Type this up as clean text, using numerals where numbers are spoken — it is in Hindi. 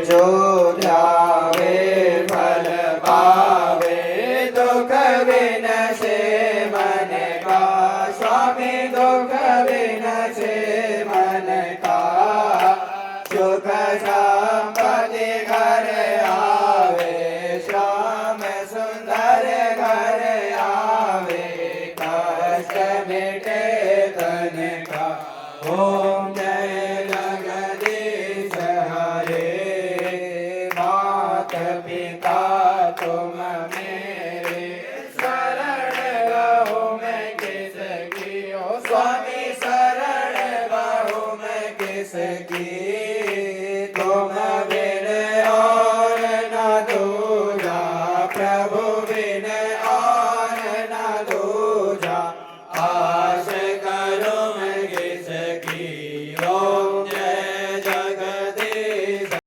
जो ध्यावे फल पावे, दुख विनशे मन का। स्वामी दुख विनशे मन का, सुख संपत्ति घर आ